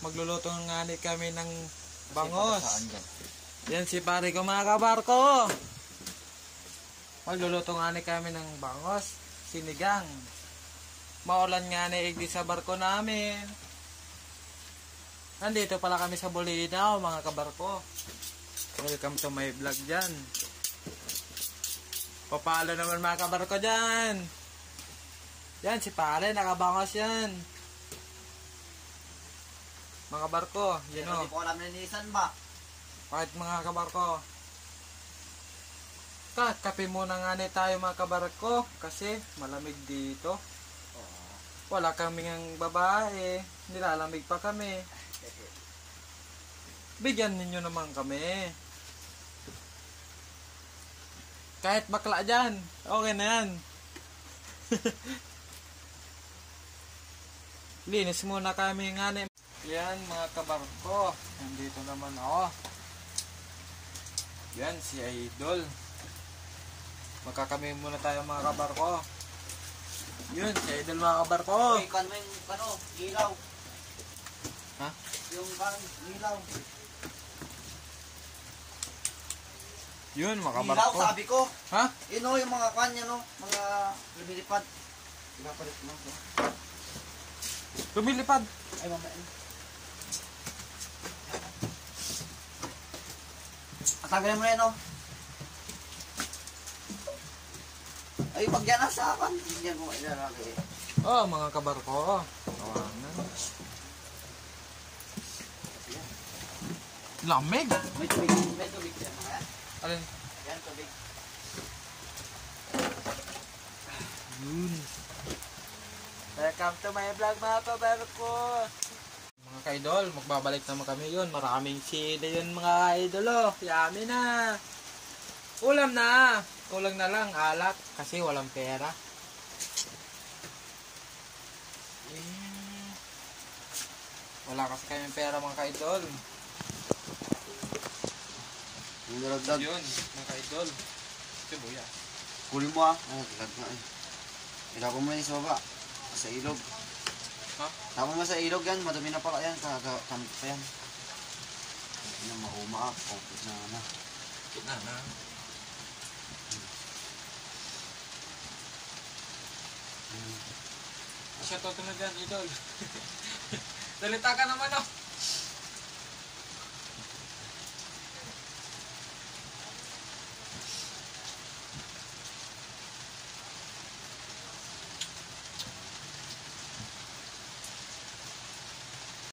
Magluluto nga ni kami ng bangos. Yan si pare ko mga kabarko. Magluluto nga ni kami ng bangos. Sinigang. Maulan nga ni igdi sa barko namin. Nandito pala kami sa Bolinao mga kabarko. Welcome to my vlog dyan. Papalo naman mga kabarko dyan. Yan si pare nakabangos yan. Mga barko, yan o. Hindi ko alam nilinisan ba? Bakit mga kabarko? Kape muna nga ni tayo mga kabarko kasi malamig dito. Wala kaming babae, nilalamig pa kami. Bigyan ninyo naman kami. Kahit bakla dyan, okay na yan. Linis muna kami nga ni. Yan mga kabarko, nandito naman ako. Yan si Idol. Magkakami muna tayo mga kabarko. Yun si Idol mga kabarko. Uy, kan mo yung ilaw. Ha? Yung ilaw. Yun mga Ilaw kabarko. sabi ko. Ha? Yun o yung mga kanya no, mga lumilipad. Pinapalit mo. Lumilipad. Ay mamaya. Tagalin mo na yun, oh. Ay, pag yan nasa akin, hindi mo ilalagay. Oh, mga kabarko. Tawanan. Lamig. May tubig yan, mga yan. Alin? Yan, tubig. Yun. Welcome to my vlog mga kabarko. Mga ka-idol, magbabalik naman kami yun. Maraming sili yun mga ka-idol. Oh. Yummy na. Ulam na. Kulang na lang, alak. Kasi walang pera. Wala kasi kaming pera mga ka-idol. Yung naragdag. Yun, mga ka-idol. Sibuya. Kunin mo ah. Ay, lag na eh. Ilagay mo yun sa baba. Sa ilog. Ha? Tapos mo sa ilog yan, madumi na pala yan, kagamit pa yan. Hindi na mauma, kompit na na. Kita na. Siya to na dyan, idol. Salita ka naman oh.